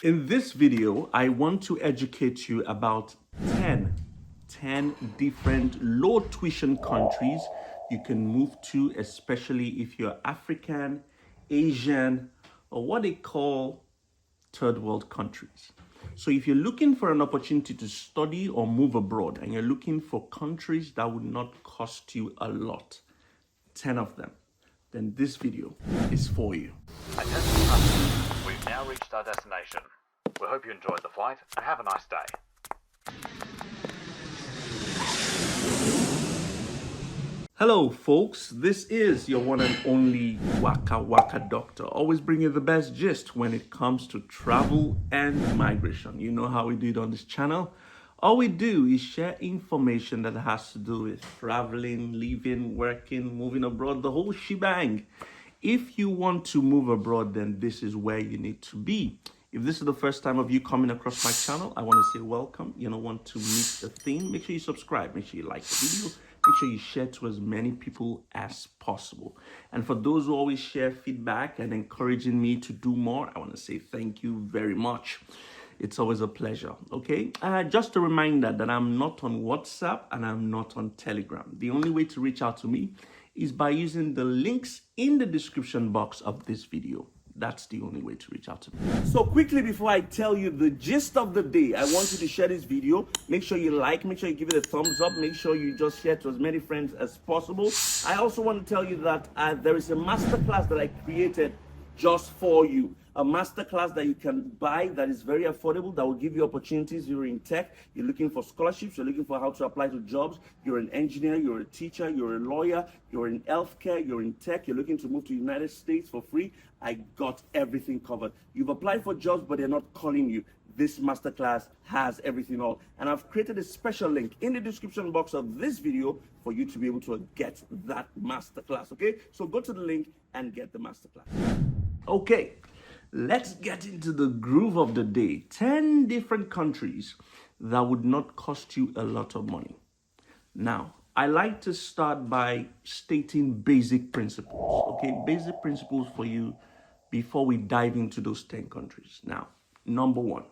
In this video, I want to educate you about 10 different low tuition countries you can move to, especially if you're African, Asian, or what they call third world countries. So if you're looking for an opportunity to study or move abroad and you're looking for countries that would not cost you a lot, 10 of them, then this video is for you. Attention passengers, we've now reached our destination. We hope you enjoyed the flight and have a nice day. Hello folks, this is your one and only Wakawaka Doctor, always bringing the best gist when it comes to travel and migration. You know how we do it on this channel. All we do is share information that has to do with traveling, living, working, moving abroad, the whole shebang. If you want to move abroad, then this is where you need to be. If this is the first time of you coming across my channel, I want to say welcome. You don't want to miss the thing, make sure you subscribe, make sure you like the video, make sure you share to as many people as possible. And for those who always share feedback and encouraging me to do more, I want to say thank you very much. It's always a pleasure, okay? Just a reminder that I'm not on WhatsApp and I'm not on Telegram. The only way to reach out to me is by using the links in the description box of this video. That's the only way to reach out to me. So quickly, before I tell you the gist of the day, I want you to share this video. Make sure you like, make sure you give it a thumbs up, make sure you just share to as many friends as possible. I also want to tell you that there is a masterclass that I created just for you. A masterclass that you can buy that is very affordable, that will give you opportunities. You're in tech, you're looking for scholarships, you're looking for how to apply to jobs, you're an engineer, you're a teacher, you're a lawyer, you're in healthcare, you're in tech, you're looking to move to the United States for free. I got everything covered. You've applied for jobs, but they're not calling you. This masterclass has everything all. And I've created a special link in the description box of this video for you to be able to get that masterclass, okay? So go to the link and get the masterclass. Okay. Let's get into the groove of the day. 10 different countries that would not cost you a lot of money. Now, I like to start by stating basic principles, okay? Basic principles for you before we dive into those 10 countries. Now, number one,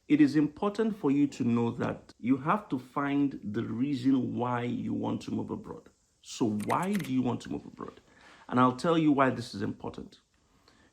it is important for you to know that you have to find the reason why you want to move abroad. So why do you want to move abroad? And I'll tell you why this is important.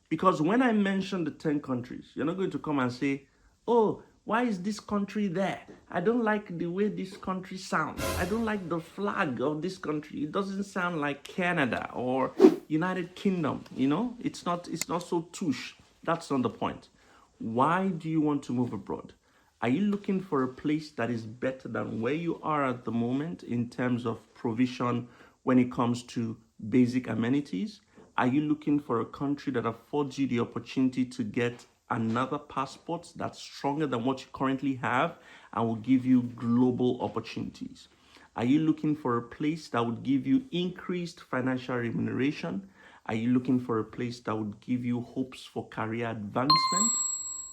Because when I mention the 10 countries, you're not going to come and say, oh, why is this country there? I don't like the way this country sounds. I don't like the flag of this country. It doesn't sound like Canada or United Kingdom, you know? It's not so touche. That's not the point. Why do you want to move abroad? Are you looking for a place that is better than where you are at the moment in terms of provision when it comes to basic amenities? Are you looking for a country that affords you the opportunity to get another passport that's stronger than what you currently have and will give you global opportunities? Are you looking for a place that would give you increased financial remuneration? Are you looking for a place that would give you hopes for career advancement?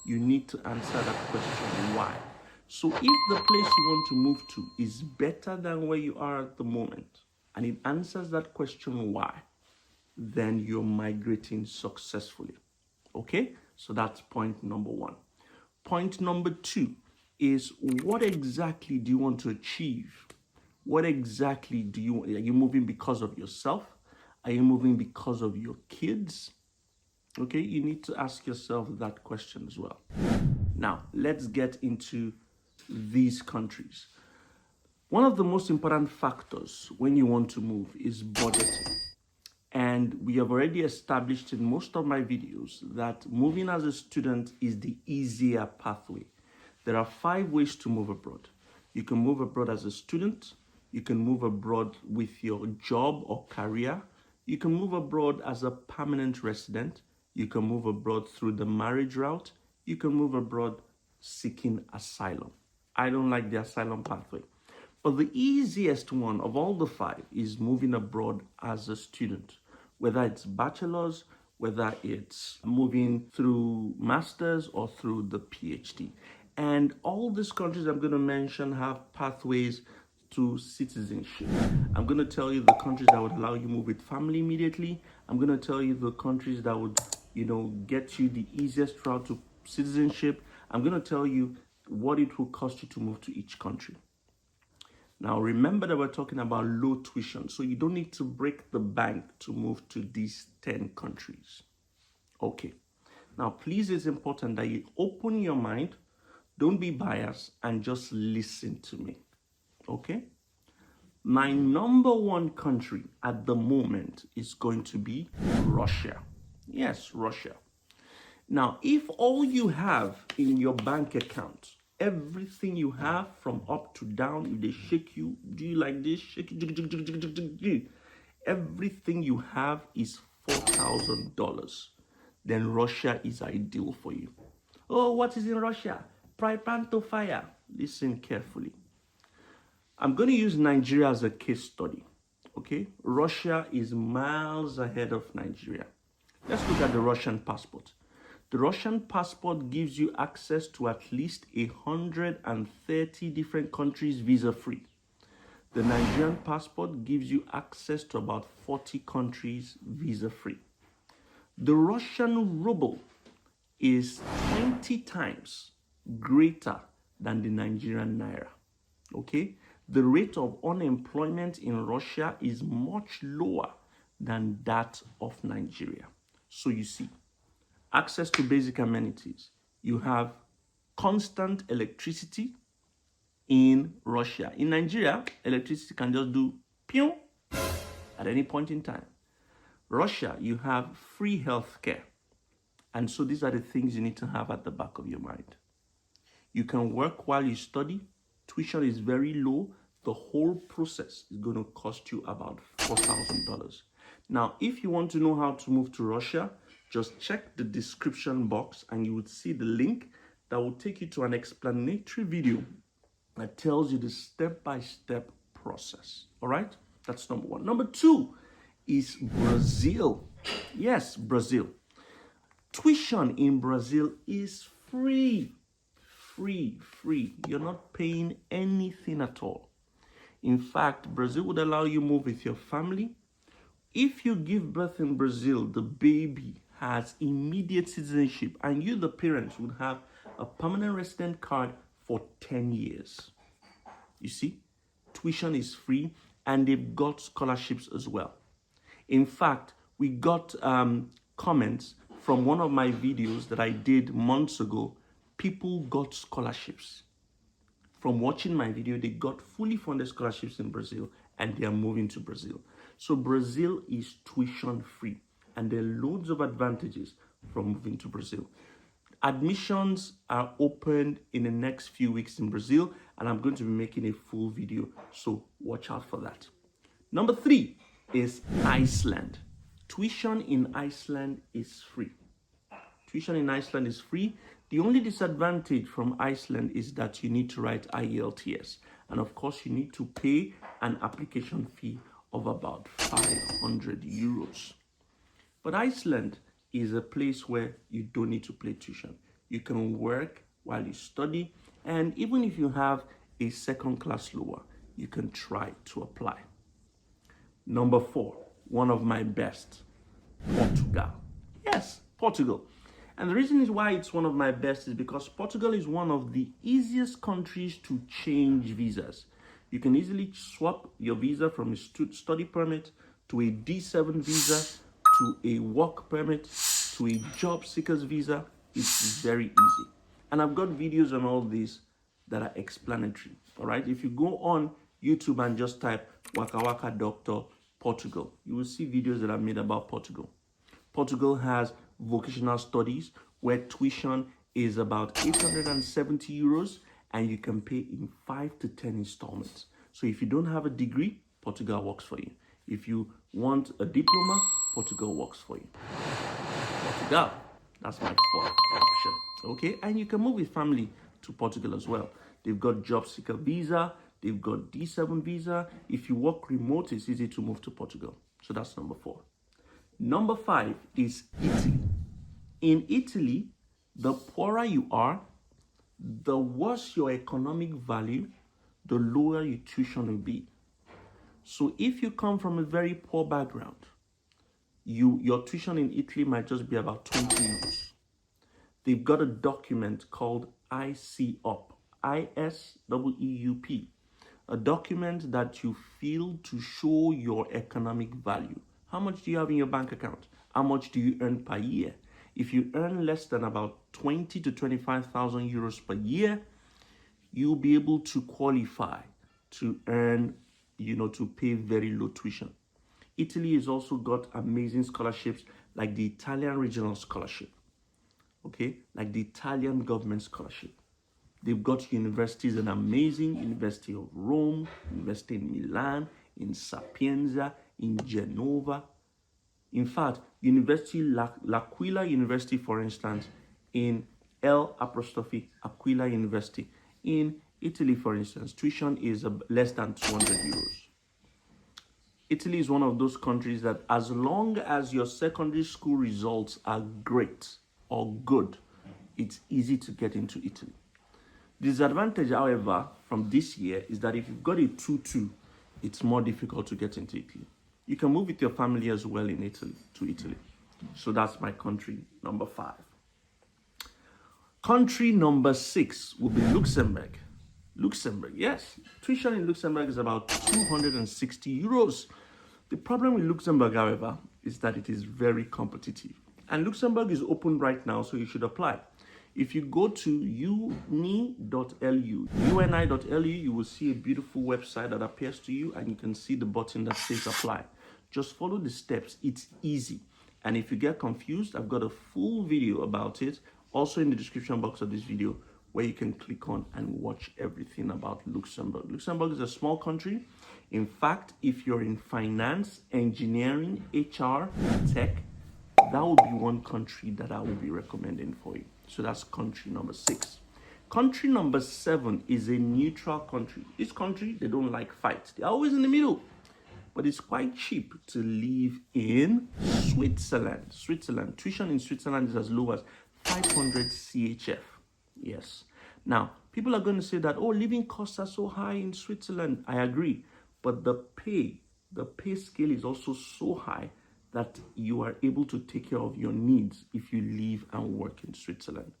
You need to answer that question, why? So if the place you want to move to is better than where you are at the moment, and it answers that question, why, then you're migrating successfully. Okay? So that's point number one. Point number two is, what exactly do you want to achieve? What exactly are you moving because of yourself? Are you moving because of your kids? Okay, you need to ask yourself that question as well. Now, let's get into these countries. One of the most important factors when you want to move is budgeting. And we have already established in most of my videos that moving as a student is the easier pathway. There are 5 ways to move abroad. You can move abroad as a student. You can move abroad with your job or career. You can move abroad as a permanent resident. You can move abroad through the marriage route. You can move abroad seeking asylum. I don't like the asylum pathway. But the easiest one of all the 5 is moving abroad as a student, whether it's bachelor's, whether it's moving through master's or through the PhD. And all these countries I'm going to mention have pathways to citizenship. I'm going to tell you the countries that would allow you to move with family immediately. I'm going to tell you the countries that would, get you the easiest route to citizenship. I'm going to tell you what it will cost you to move to each country. Now, remember that we're talking about low tuition, so you don't need to break the bank to move to these 10 countries. Okay. Now, please, it's important that you open your mind, don't be biased, and just listen to me. Okay? My number one country at the moment is going to be Russia. Yes, Russia. Now, if all you have in your bank account, everything you have from up to down, if they shake you, do you like this? Shake it. Everything you have is $4,000. Then Russia is ideal for you. Oh, what is in Russia? Prepare to fire. Listen carefully. I'm going to use Nigeria as a case study. Okay? Russia is miles ahead of Nigeria. Let's look at the Russian passport. The Russian passport gives you access to at least 130 different countries visa-free. The Nigerian passport gives you access to about 40 countries visa-free. The Russian ruble is 20 times greater than the Nigerian naira. Okay? The rate of unemployment in Russia is much lower than that of Nigeria. So you see, access to basic amenities. You have constant electricity in Russia. In Nigeria, electricity can just do pew at any point in time. Russia, you have free healthcare. And so these are the things you need to have at the back of your mind. You can work while you study. Tuition is very low. The whole process is going to cost you about $4,000. Now, if you want to know how to move to Russia, just check the description box and you would see the link that will take you to an explanatory video that tells you the step-by-step process. All right? That's number one. Number two is Brazil. Yes, Brazil. Tuition in Brazil is free. Free. You're not paying anything at all. In fact, Brazil would allow you move with your family. If you give birth in Brazil, the baby has immediate citizenship and you, the parents, would have a permanent resident card for 10 years. You see, tuition is free and they've got scholarships as well. In fact, we got comments from one of my videos that I did months ago. People got scholarships. From watching my video, they got fully funded scholarships in Brazil and they are moving to Brazil. So Brazil is tuition free and there are loads of advantages from moving to Brazil. Admissions are opened in the next few weeks in Brazil and I'm going to be making a full video, so watch out for that. Number three is Iceland. Tuition in Iceland is free. Tuition in Iceland is free. The only disadvantage from Iceland is that you need to write IELTS. And of course, you need to pay an application fee of about 500 euros. But Iceland is a place where you don't need to pay tuition. You can work while you study. And even if you have a second class lower, you can try to apply. Number four, one of my best, Portugal. Yes, Portugal. And the reason is why it's one of my best is because Portugal is one of the easiest countries to change visas. You can easily swap your visa from a study permit to a D7 visa to a work permit to a job seeker's visa. It's very easy. And I've got videos on all these that are explanatory. All right. If you go on YouTube and just type Wakawaka Doctor Portugal, you will see videos that I've made about Portugal. Portugal has vocational studies where tuition is about 870 euros and you can pay in 5 to 10 installments. So if you don't have a degree, Portugal works for you. If you want a diploma, Portugal works for you. Portugal, that's my fourth option. Okay, and you can move with family to Portugal as well. They've got job seeker visa, they've got D7 visa. If you work remote, it's easy to move to Portugal. So that's number four. Number five is Italy. In Italy, the poorer you are, the worse your economic value, the lower your tuition will be. So if you come from a very poor background, your tuition in Italy might just be about 20 euros. They've got a document called ISEUP, ISEUP, a document that you fill to show your economic value. How much do you have in your bank account? How much do you earn per year? If you earn less than about 20 to 25,000 euros per year, you'll be able to qualify to earn, to pay very low tuition. Italy has also got amazing scholarships like the Italian Regional Scholarship, okay, like the Italian Government Scholarship. They've got universities, an amazing University of Rome, University in Milan, in Sapienza, in Genova. In fact, University L'Aquila University, for instance, in L'Aquila University in Italy, for instance, tuition is less than 200 euros. Italy is one of those countries that as long as your secondary school results are great or good, it's easy to get into Italy. Disadvantage, however, from this year is that if you've got a 2-2, it's more difficult to get into Italy. You can move with your family as well in Italy, to Italy. So that's my country number 5. Country number 6 will be Luxembourg. Luxembourg, yes. Tuition in Luxembourg is about 260 euros. The problem with Luxembourg, however, is that it is very competitive. And Luxembourg is open right now, so you should apply. If you go to uni.lu, you will see a beautiful website that appears to you, and you can see the button that says apply. Just follow the steps. It's easy. And if you get confused, I've got a full video about it, also in the description box of this video, where you can click on and watch everything about Luxembourg. Luxembourg is a small country. In fact, if you're in finance, engineering, HR, tech, that would be one country that I would be recommending for you. So that's country number 6. Country number 7 is a neutral country. This country, they don't like fights. They're always in the middle. But it's quite cheap to live in Switzerland. Switzerland. Tuition in Switzerland is as low as 500 CHF. Yes. Now, people are going to say that, oh, living costs are so high in Switzerland. I agree. But the pay scale is also so high that you are able to take care of your needs if you live and work in Switzerland.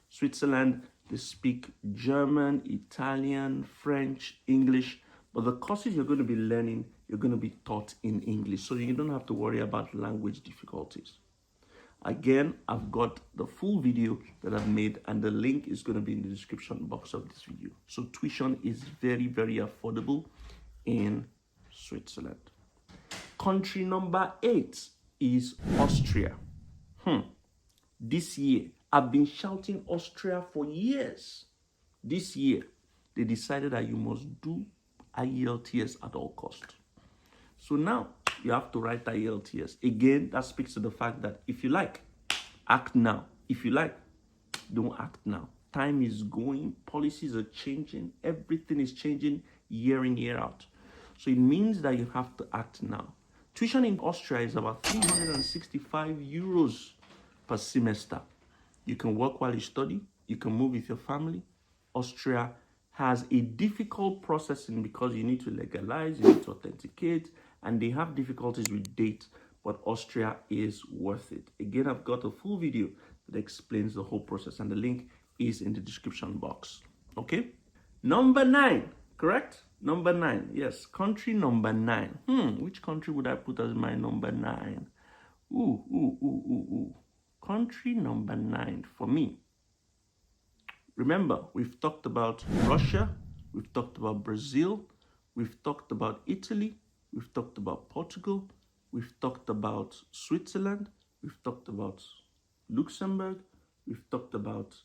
Switzerland, they speak German, Italian, French, English, but the courses you're going to be learning, you're going to be taught in English, so you don't have to worry about language difficulties. Again, I've got the full video that I've made, and the link is going to be in the description box of this video. So tuition is very, very affordable in Switzerland. Country number 8 is Austria. This year, I've been shouting Austria for years. This year, they decided that you must do IELTS at all costs. So now, you have to write IELTS. Again, that speaks to the fact that if you like, act now. If you like, don't act now. Time is going, policies are changing, everything is changing year in, year out. So it means that you have to act now. Tuition in Austria is about 365 euros per semester. You can work while you study. You can move with your family. Austria has a difficult processing because you need to legalize, you need to authenticate, and they have difficulties with dates, but Austria is worth it. Again, I've got a full video that explains the whole process, and the link is in the description box. Okay? Number 9, correct? Number 9, yes, country number 9. Which country would I put as my number 9? Country number 9 for me. Remember, we've talked about Russia, we've talked about Brazil, we've talked about Italy, we've talked about Portugal, we've talked about Switzerland, we've talked about Luxembourg, we've talked about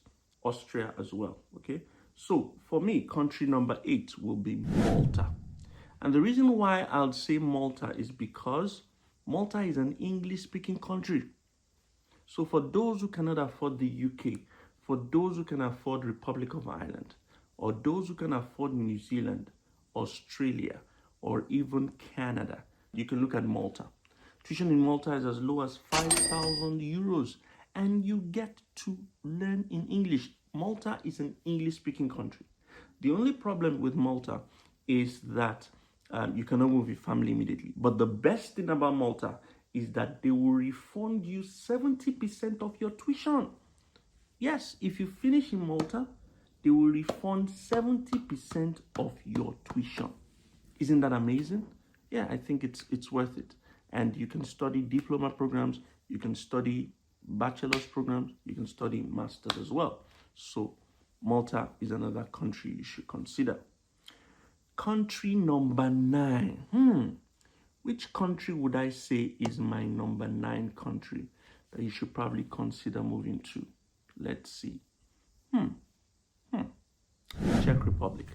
Austria as well, okay? So for me, country number 8 will be Malta. And the reason why I'll say Malta is because Malta is an English-speaking country. So for those who cannot afford the UK, for those who can afford Republic of Ireland, or those who can afford New Zealand, Australia, or even Canada, you can look at Malta. Tuition in Malta is as low as 5,000 euros, and you get to learn in English. Malta is an English-speaking country. The only problem with Malta is that you cannot move your family immediately. But the best thing about Malta is that they will refund you 70% of your tuition. Yes, if you finish in Malta, they will refund 70% of your tuition. Isn't that amazing? Yeah, I think it's worth it. And you can study diploma programs, you can study bachelor's programs, you can study master's as well. So Malta is another country you should consider. Country number 9. Which country would I say is my number 9 country that you should probably consider moving to? Let's see. Czech Republic.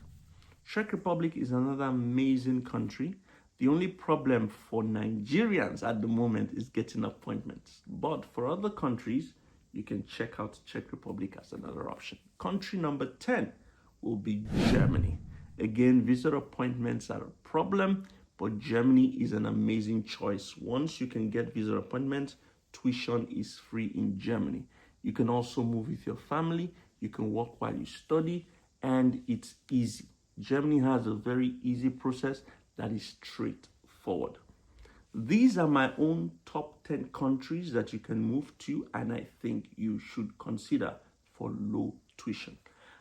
Czech Republic is another amazing country. The only problem for Nigerians at the moment is getting appointments. But for other countries, you can check out Czech Republic as another option. Country number 10 will be Germany. Again, visa appointments are a problem, but Germany is an amazing choice. Once you can get visa appointments, tuition is free in Germany. You can also move with your family. You can work while you study, and it's easy. Germany has a very easy process that is straightforward. These are my own top 10 countries that you can move to, and I think you should consider for low tuition.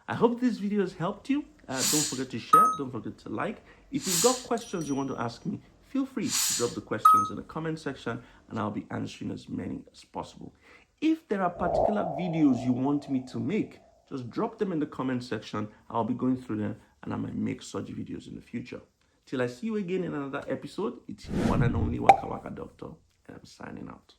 I hope this video has helped you. Don't forget to share. Don't forget to like. If you've got questions you want to ask me, feel free to drop the questions in the comment section, and I'll be answering as many as possible. If there are particular videos you want me to make, just drop them in the comment section. I'll be going through them, and I might make such videos in the future. Till I see you again in another episode, it's your one and only Wakawaka Doctor, and I'm signing out.